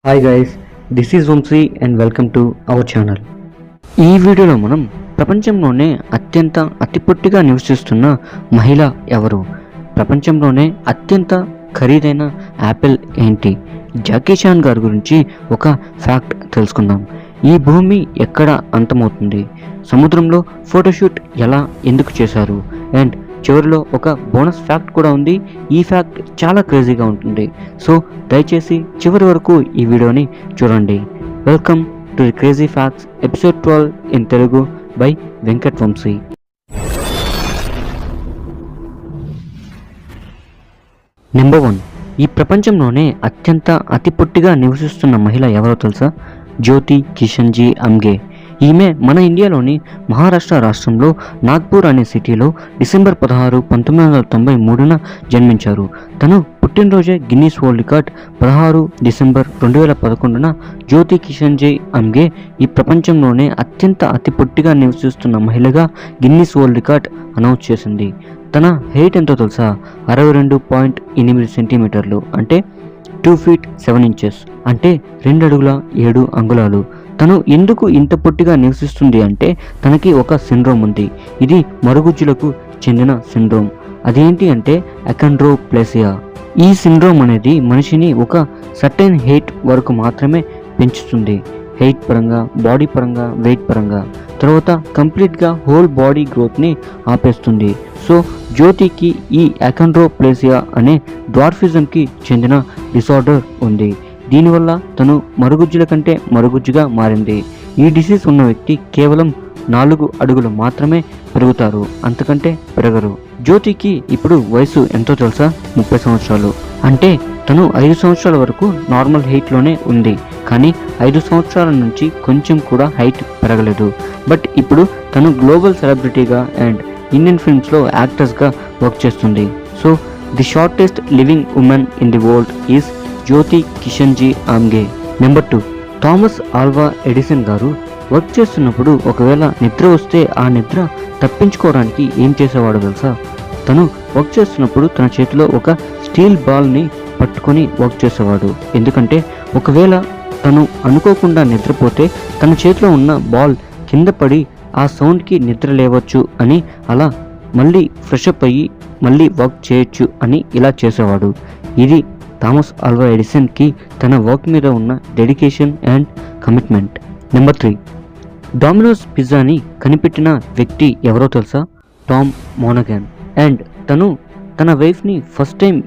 Hi guys, this is Vamshi and welcome to our channel. ఈ వీడియోలో మనం ప్రపంచంలోనే అతి పొట్టిగా నివసిస్తున్న మహిళ ఎవరు, ప్రపంచంలోనే అత్యంత ఖరీదైన యాపిల్ ఏంటి, జాకీ చాన్ గారి గురించి ఒక ఫ్యాక్ట్ తెలుసుకుందాం. ఈ భూమి ఎక్కడ అంతమవుతుంది, సముద్రంలో ఫోటోషూట్ ఎలా ఎందుకు చేశారు, అండ్ చివరిలో ఒక బోనస్ ఫ్యాక్ట్ కూడా ఉంది. ఈ ఫ్యాక్ట్ చాలా క్రేజీగా ఉంటుంది, సో దయచేసి చివరి వరకు ఈ వీడియోని చూడండి. Welcome to the crazy facts episode 12 in Telugu by Venkat Vamshi. Number 1, ఈ ప్రపంచంలోనే అతి పొట్టిగా నివసిస్తున్న మహిళ ఎవరో తెలుసా? జ్యోతి కిషన్జీ అమ్గే. ఈమె మన ఇండియాలోని మహారాష్ట్ర రాష్ట్రంలో నాగ్పూర్ అనే సిటీలో డిసెంబర్ 16, 1993న జన్మించారు. తను పుట్టినరోజే గిన్నీస్ వరల్డ్ రికార్డ్ 16 డిసెంబర్ 2011న జ్యోతి కిషన్జీ అమ్గే ఈ ప్రపంచంలోనే అతి పొట్టిగా నివసిస్తున్న మహిళగా గిన్నీస్ వరల్డ్ రికార్డ్ అనౌన్స్ చేసింది. తన హైట్ ఎంతో తెలుసా? 62.8 సెంటీమీటర్లు, అంటే 2 feet 7 inches, అంటే 2 అడుగుల 7 అంగుళాలు. తను ఎందుకు ఇంత పొట్టిగా నివసిస్తుంది అంటే తనకి ఒక సిండ్రోమ్ ఉంది. ఇది మరుగుజ్జులకు చెందిన సిండ్రోమ్. అదేంటి అంటే అకాండ్రోప్లేసియా. ఈ సిండ్రోమ్ అనేది మనిషిని ఒక సర్టెన్ హైట్ వరకు మాత్రమే పెంచుతుంది, హైట్ పరంగా, బాడీ పరంగా, వెయిట్ పరంగా. తర్వాత కంప్లీట్గా హోల్ బాడీ గ్రోత్ని ఆపేస్తుంది. సో జ్యోతికి ఈ అకాండ్రోప్లేసియా అనే డ్వార్ఫిజంకి చెందిన డిసార్డర్ ఉంది. దీనివల్ల తను మరుగుజ్జుల కంటే మరుగుజ్జుగా మారింది. ఈ డిసీజ్ ఉన్న వ్యక్తి కేవలం 4 అడుగులు మాత్రమే పెరుగుతారు, అంతకంటే పెరగరు. జ్యోతికి ఇప్పుడు వయసు ఎంతో తెలుసా? 30 సంవత్సరాలు. అంటే తను 5 సంవత్సరాల వరకు నార్మల్ హైట్లోనే ఉంది, కానీ 5 సంవత్సరాల నుంచి కొంచెం కూడా హైట్ పెరగలేదు. బట్ ఇప్పుడు తను గ్లోబల్ సెలబ్రిటీగా అండ్ ఇండియన్ ఫిల్మ్స్లో యాక్టర్స్గా వర్క్ చేస్తుంది. So the shortest living woman in the world is Jyoti Kishanji Amge. Number 2, Thomas Alva Edison గారు వర్క్ చేస్తున్నప్పుడు ఒకవేళ నిద్ర వస్తే ఆ నిద్ర తప్పించుకోవడానికి ఏం చేసేవాడు తెలుసా? తను వర్క్ చేస్తున్నప్పుడు తన చేతిలో ఒక స్టీల్ బాల్ని పట్టుకొని వర్క్ చేసేవాడు. ఎందుకంటే ఒకవేళ తను అనుకోకుండా నిద్రపోతే తన చేతిలో ఉన్న బాల్ కింద పడి ఆ సౌండ్కి నిద్ర లేవచ్చు అని, అలా మళ్ళీ ఫ్రెష్ అప్ అయ్యి మళ్ళీ వర్క్ చేయొచ్చు అని ఇలా చేసేవాడు. ఇది థామస్ ఆల్వా ఎడిసన్కి తన వర్క్ మీద ఉన్న dedication and commitment. Number 3, Domino's పిజ్జాని కనిపెట్టిన వ్యక్తి ఎవరో తెలుసా? టామ్ మోనగాన్. అండ్ తను తన వైఫ్ని ఫస్ట్ టైం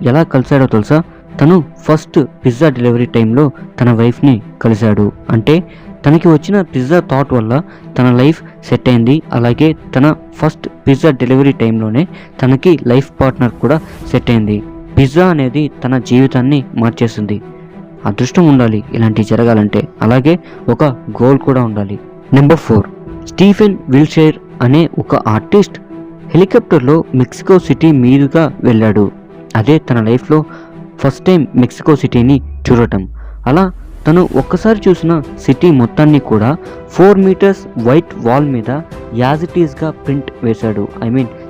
ఎలా కలిశాడో తెలుసా? తను ఫస్ట్ పిజ్జా డెలివరీ టైంలో తన వైఫ్ని కలిశాడు. అంటే తనకి వచ్చిన పిజ్జా థాట్ వల్ల తన లైఫ్ సెట్ అయింది. అలాగే తన ఫస్ట్ పిజ్జా డెలివరీ టైంలోనే తనకి లైఫ్ పార్ట్నర్ కూడా సెట్ అయింది. పిజ్జా అనేది తన జీవితాన్ని మార్చేసింది. అదృష్టం ఉండాలి ఇలాంటివి జరగాలంటే, అలాగే ఒక గోల్ కూడా ఉండాలి. నెంబర్ 4, స్టీఫెన్ విల్షైర్ అనే ఒక ఆర్టిస్ట్ హెలికాప్టర్లో మెక్సికో సిటీ మీదుగా వెళ్ళాడు. అదే తన లైఫ్లో ఫస్ట్ టైం మెక్సికో సిటీని చూడటం. అలా తను ఒక్కసారి చూసిన సిటీ మొత్తాన్ని కూడా 4 meters వైట్ వాల్ మీద యాజ్ ఇట్ ఈస్గా ప్రింట్ వేశాడు,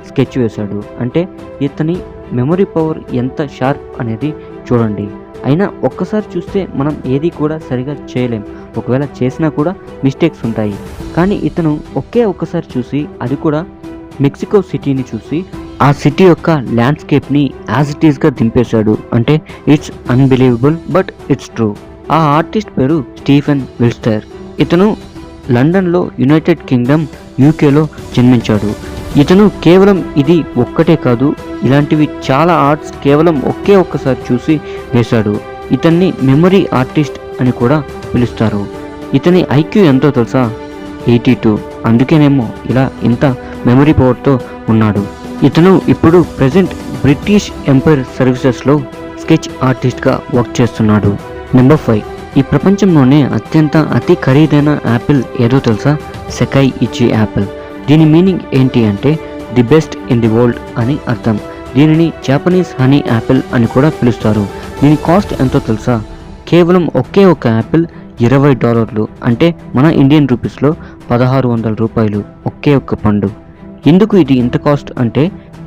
స్కెచ్ వేశాడు. అంటే ఇతని మెమరీ పవర్ ఎంత షార్ప్ అనేది చూడండి. అయినా ఒక్కసారి చూస్తే మనం ఏది కూడా సరిగా చేయలేం, ఒకవేళ చేసినా కూడా మిస్టేక్స్ ఉంటాయి. కానీ ఇతను ఒక్కసారి చూసి, అది కూడా మెక్సికో సిటీని చూసి, ఆ సిటీ యొక్క ల్యాండ్స్కేప్ని యాజ్ ఇట్ ఈస్గా దింపేశాడు. అంటే it's unbelievable but it's true. ఆ ఆర్టిస్ట్ పేరు స్టీఫెన్ విల్స్టైర్. ఇతను లండన్లో, యునైటెడ్ కింగ్డమ్, యూకేలో జన్మించాడు. ఇతను కేవలం ఇది ఒక్కటే కాదు, ఇలాంటివి చాలా ఆర్ట్స్ కేవలం ఒక్కసారి చూసి వేశాడు. ఇతన్ని మెమరీ ఆర్టిస్ట్ అని కూడా పిలుస్తారు. ఇతని ఐక్యూ ఎంతో తెలుసా? 82. అందుకేనేమో ఇలా ఇంత మెమరీ పవర్తో ఉన్నాడు. ఇతను ఇప్పుడు ప్రెజెంట్ బ్రిటిష్ ఎంపైర్ సర్వీసెస్లో స్కెచ్ ఆర్టిస్ట్గా వర్క్ చేస్తున్నాడు. నెంబర్ 5, ఈ ప్రపంచంలోనే అతి ఖరీదైన యాపిల్ ఏదో తెలుసా? సెకై ఇచి యాపిల్. దీని మీనింగ్ ఏంటి అంటే the best in the world అని అర్థం. దీనిని జాపనీస్ హనీ యాపిల్ అని కూడా పిలుస్తారు. దీని కాస్ట్ ఎంతో తెలుసా? కేవలం ఒక యాపిల్ $20, అంటే మన ఇండియన్ రూపీస్లో 1600 రూపాయలు. ఒక్క పండు. ఎందుకు ఇది ఇంత కాస్ట్ అంటే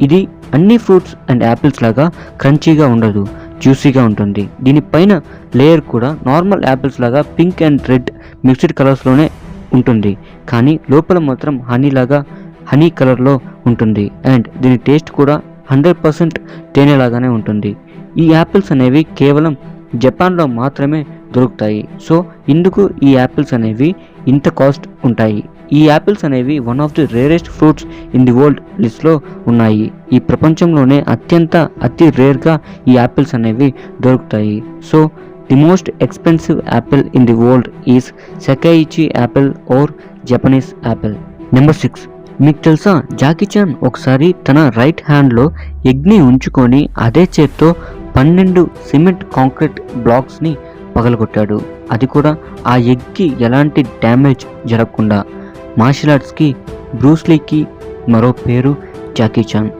ఇది అన్ని ఫ్రూట్స్ అండ్ యాపిల్స్ లాగా క్రంచీగా ఉండదు. జ్యూసీగా ఉంటుంది. దీనిపైన లేయర్ కూడా నార్మల్ యాపిల్స్ లాగా పింక్ అండ్ రెడ్ మిక్స్డ్ కలర్స్లోనే ఉంటుంది, కానీ లోపల మాత్రం హనీ కలర్లో ఉంటుంది. అండ్ దీని టేస్ట్ కూడా 100% తేనెలాగానే ఉంటుంది. ఈ యాపిల్స్ అనేవి కేవలం జపాన్లో మాత్రమే దొరుకుతాయి. సో ఇందుకు ఈ యాపిల్స్ అనేవి ఇంత కాస్ట్ ఉంటాయి. ఈ యాపిల్స్ అనేవి one of the rarest fruits in the world లిస్ట్లో ఉన్నాయి. ఈ ప్రపంచంలోనే అతి రేర్గా ఈ యాపిల్స్ అనేవి దొరుకుతాయి. So the most expensive apple in the world is Sekaichi apple or Japanese apple. Number 6. మీకు తెలుసా, జాకీ చాన్ ఒకసారి తన రైట్ హ్యాండ్లో ఎగ్ని ఉంచుకొని అదే చేత్తో 12 సిమెంట్ కాంక్రీట్ బ్లాక్స్ని పగలగొట్టాడు. అది కూడా ఆ ఎగ్కి ఎలాంటి డ్యామేజ్ జరగకుండా. మార్షల్ ఆర్ట్స్కి బ్రూస్లీకి మరో పేరు జాకీ చాన్.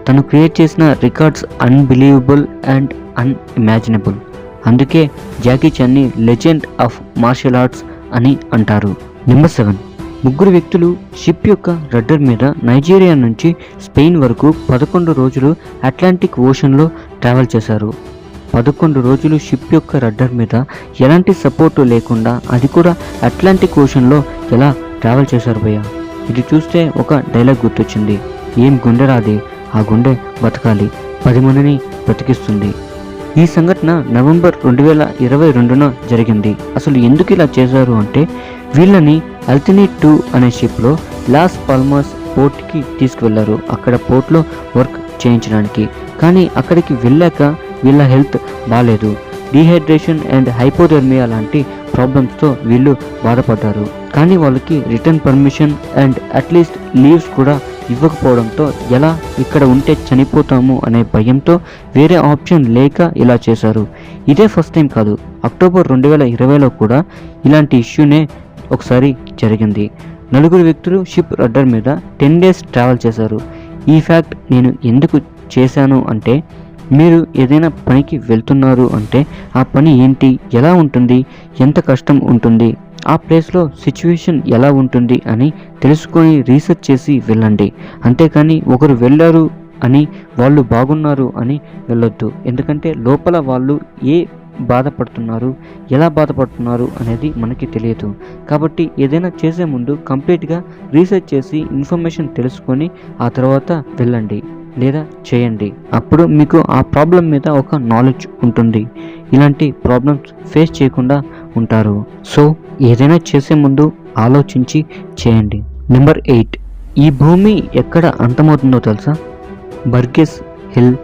తను క్రియేట్ చేసిన రికార్డ్స్ అన్బిలీవబుల్ అండ్ అన్ఇమాజినబుల్. అందుకే జాకీ చాన్ని లెజెండ్ ఆఫ్ మార్షల్ ఆర్ట్స్ అని అంటారు. నెంబర్ 7. ముగ్గురు వ్యక్తులు షిప్ యొక్క రడ్డర్ మీద నైజీరియా నుంచి స్పెయిన్ వరకు 11 రోజులు అట్లాంటిక్ ఓషన్లో ట్రావెల్ చేశారు. 11 రోజులు షిప్ యొక్క రడ్డర్ మీద ఎలాంటి సపోర్టు లేకుండా, అది కూడా అట్లాంటిక్ ఓషన్లో ఎలా ట్రావెల్ చేశారు భయ్య. ఇది చూస్తే ఒక డైలాగ్ గుర్తొచ్చింది, ఏం గుండె రాదే, ఆ గుండె బతకాలి, 10 మందిని బ్రతికిస్తుంది. ఈ సంఘటన నవంబర్ 2022న జరిగింది. అసలు ఎందుకు ఇలా చేశారు అంటే, వీళ్ళని అల్తినీ 2 అనే షిప్లో లాస్ పాల్మాస్ పోర్ట్కి తీసుకువెళ్లారు, అక్కడ పోర్ట్లో వర్క్ చేయించడానికి. కానీ అక్కడికి వెళ్ళాక వీళ్ళ హెల్త్ బాగాలేదు. డీహైడ్రేషన్ అండ్ హైపోథెర్మియా లాంటి ప్రాబ్లమ్స్తో వీళ్ళు బాధపడ్డారు. కానీ వాళ్ళకి return permission and at least leaves కూడా ఇవ్వకపోవడంతో ఎలా ఇక్కడ ఉంటే చనిపోతాము అనే భయంతో వేరే ఆప్షన్ లేక ఇలా చేశారు. ఇదే ఫస్ట్ టైం కాదు, అక్టోబర్ 2020లో కూడా ఇలాంటి ఇష్యూనే ఒకసారి జరిగింది. 4 వ్యక్తులు షిప్ రడ్డర్ మీద 10 డేస్ ట్రావెల్ చేశారు. ఈ ఫ్యాక్ట్ నేను ఎందుకు చేశాను అంటే, మీరు ఏదైనా పనికి వెళ్తున్నారు అంటే ఆ పని ఏంటి, ఎలా ఉంటుంది, ఎంత కష్టం ఉంటుంది, ఆ ప్లేస్లో సిచ్యువేషన్ ఎలా ఉంటుంది అని తెలుసుకొని రీసెర్చ్ చేసి వెళ్ళండి. అంతేకాని ఒకరు వెళ్ళారు అని వాళ్ళు బాగున్నారు అని వెళ్ళొద్దు. ఎందుకంటే లోపల వాళ్ళు ఎలా బాధపడుతున్నారు అనేది మనకి తెలియదు. కాబట్టి ఏదైనా చేసే ముందు కంప్లీట్గా రీసెర్చ్ చేసి ఇన్ఫర్మేషన్ తెలుసుకొని ఆ తర్వాత వెళ్ళండి లేదా చేయండి. అప్పుడు మీకు ఆ ప్రాబ్లం మీద ఒక నాలెడ్జ్ ఉంటుంది, ఇలాంటి ప్రాబ్లమ్స్ ఫేస్ చేయకుండా ఉంటారు. సో ఏదైనా చేసే ముందు ఆలోచించి చేయండి. నెంబర్ 8. ఈ భూమి ఎక్కడ అంతమవుతుందో తెలుసా? బర్గెస్ హిల్,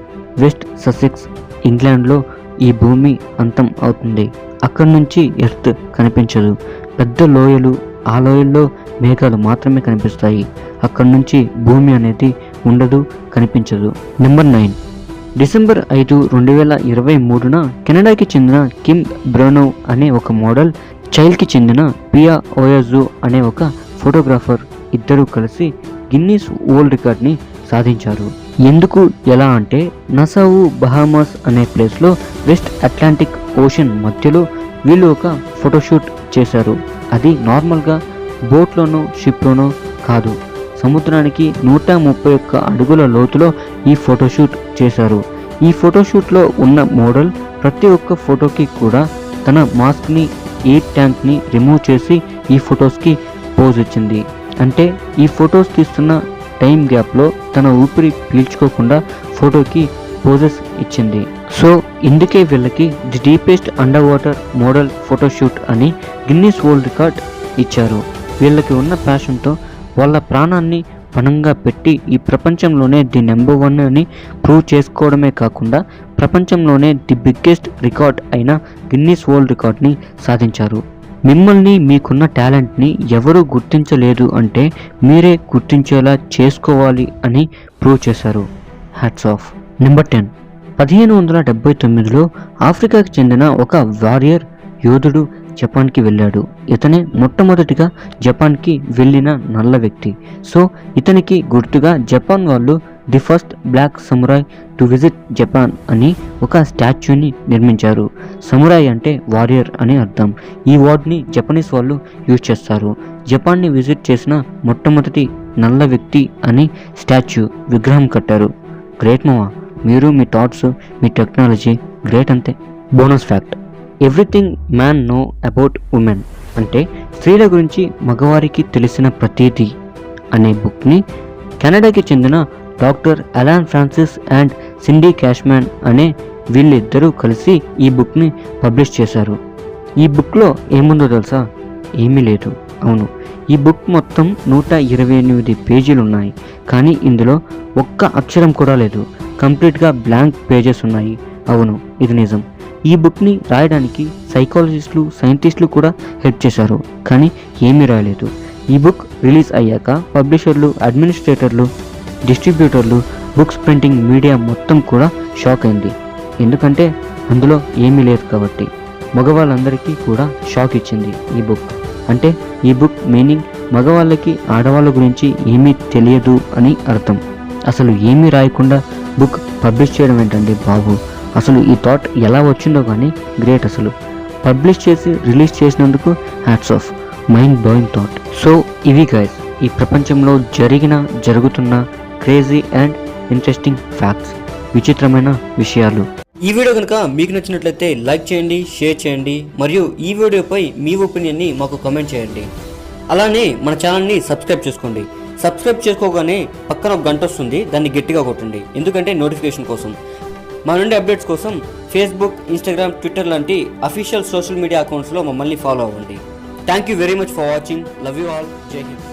వెస్ట్ ససెక్స్, ఇంగ్లాండ్లో ఈ భూమి అంతం అవుతుంది. అక్కడి నుంచి ఎర్త్ కనిపించదు. పెద్ద లోయలు, ఆ లోయల్లో మేఘాలు మాత్రమే కనిపిస్తాయి. అక్కడి నుంచి భూమి అనేది ఉండదు, కనిపించదు. నెంబర్ 9. డిసెంబర్ 5, 2023న కెనడాకి చెందిన కిమ్ బ్రోనోవ్ అనే ఒక మోడల్, చైల్డ్కి చెందిన పియా ఓయాజు అనే ఒక ఫోటోగ్రాఫర్ ఇద్దరూ కలిసి గిన్నీస్ వరల్డ్ రికార్డ్ని సాధించారు. ఎందుకు, ఎలా అంటే, నసావు బహామాస్ అనే ప్లేస్లో వెస్ట్ అట్లాంటిక్ ఓషన్ మధ్యలో వీళ్ళు ఒక ఫోటోషూట్ చేశారు. అది నార్మల్గా బోట్లోనో షిప్లోనో కాదు, సముద్రానికి 131 అడుగుల లోతులో ఈ ఫోటోషూట్ చేశారు. ఈ ఫోటోషూట్లో ఉన్న మోడల్ ప్రతి ఒక్క ఫోటోకి కూడా తన మాస్క్ని, ఎయిర్ ట్యాంక్ని రిమూవ్ చేసి ఈ ఫొటోస్కి పోజ్ ఇచ్చింది. అంటే ఈ ఫొటోస్ తీస్తున్న టైం గ్యాప్లో తన ఊపిరి పీల్చుకోకుండా ఫోటోకి పోజెస్ ఇచ్చింది. సో ఇందుకే వీళ్ళకి the deepest under water model photoshoot అని గిన్నీస్ వరల్డ్ రికార్డ్ ఇచ్చారు. వీళ్ళకి ఉన్న ప్యాషన్తో వాళ్ళ ప్రాణాన్ని పణంగా పెట్టి ఈ ప్రపంచంలోనే ది నెంబర్ 1 అని ప్రూవ్ చేసుకోవడమే కాకుండా ప్రపంచంలోనే ది బిగ్గెస్ట్ రికార్డ్ అయిన గిన్నీస్ వరల్డ్ రికార్డ్ని సాధించారు. మిమ్మల్ని, మీకున్న టాలెంట్ని ఎవరూ గుర్తించలేదు అంటే మీరే గుర్తించేలా చేసుకోవాలి అని ప్రూవ్ చేశారు. Hats off. నెంబర్ 10. 1579లో ఆఫ్రికాకి చెందిన ఒక వారియర్ యోధుడు జపాన్కి వెళ్ళాడు. ఇతనే మొట్టమొదటిగా జపాన్కి వెళ్ళిన నల్ల వ్యక్తి. సో ఇతనికి గుర్తుగా జపాన్ వాళ్ళు the first black samurai to visit Japan అని ఒక స్టాచ్యూని నిర్మించారు. సమురాయ్ అంటే వారియర్ అని అర్థం. ఈ వర్డ్ని జపనీస్ వాళ్ళు యూజ్ చేస్తారు. జపాన్ని విజిట్ చేసిన మొట్టమొదటి నల్ల వ్యక్తి అని విగ్రహం కట్టారు. గ్రేట్ మావా, మీరు మీ థాట్స్, మీ టెక్నాలజీ గ్రేట్ అంతే. Bonus fact, everything man know about women అంటే స్త్రీల గురించి మగవారికి తెలిసిన ప్రతీది అనే బుక్ని కెనడాకి చెందిన doctor Alan Francis and Cindy Cashman అనే వీళ్ళిద్దరూ కలిసి ఈ బుక్ని పబ్లిష్ చేశారు. ఈ బుక్లో ఏముందో తెలుసా? ఏమీ లేదు. అవును, ఈ బుక్ మొత్తం 128 పేజీలు ఉన్నాయి, కానీ ఇందులో ఒక్క అక్షరం కూడా లేదు. కంప్లీట్గా బ్లాంక్ పేజెస్ ఉన్నాయి. అవును, ఇది నిజం. ఈ బుక్ని రాయడానికి సైకాలజిస్టులు, సైంటిస్టులు కూడా హెల్ప్ చేశారు, కానీ ఏమీ రాయలేదు. ఈ బుక్ రిలీజ్ అయ్యాక పబ్లిషర్లు, అడ్మినిస్ట్రేటర్లు, డిస్ట్రిబ్యూటర్లు, బుక్స్ ప్రింటింగ్ మీడియా మొత్తం కూడా షాక్ అయింది. ఎందుకంటే అందులో ఏమీ లేదు కాబట్టి. మగవాళ్ళందరికీ కూడా షాక్ ఇచ్చింది ఈ బుక్. అంటే ఈ బుక్ మీనింగ్ మగవాళ్ళకి ఆడవాళ్ళ గురించి ఏమీ తెలియదు అని అర్థం. అసలు ఏమీ రాయకుండా బుక్ పబ్లిష్ చేయడం ఏంటండి బాబు. అసలు ఈ థాట్ ఎలా వచ్చిందో కానీ గ్రేట్. అసలు పబ్లిష్ చేసి రిలీజ్ చేసినందుకు hats off. Mind blowing thought. So ఇవి గైస్ ఈ ప్రపంచంలో జరుగుతున్న క్రేజీ అండ్ ఇంట్రెస్టింగ్ ఫ్యాక్ట్స్, విచిత్రమైన విషయాలు. ఈ వీడియో కనుక మీకు నచ్చినట్లయితే లైక్ చేయండి, షేర్ చేయండి, మరియు ఈ వీడియోపై మీ ఒపీనియన్ని మాకు కామెంట్ చేయండి. అలానే మన ఛానల్ని సబ్స్క్రైబ్ చేసుకోండి. సబ్స్క్రైబ్ చేసుకోగానే పక్కన ఒక గంట వస్తుంది, దాన్ని గట్టిగా కొట్టండి, ఎందుకంటే నోటిఫికేషన్ కోసం. మా నుండి అప్డేట్స్ కోసం ఫేస్బుక్, ఇన్స్టాగ్రామ్, ట్విట్టర్ లాంటి అఫీషియల్ సోషల్ మీడియా అకౌంట్స్లో మమ్మల్ని ఫాలో అవ్వండి. Thank you very much for watching. Love you all. జై హింద్.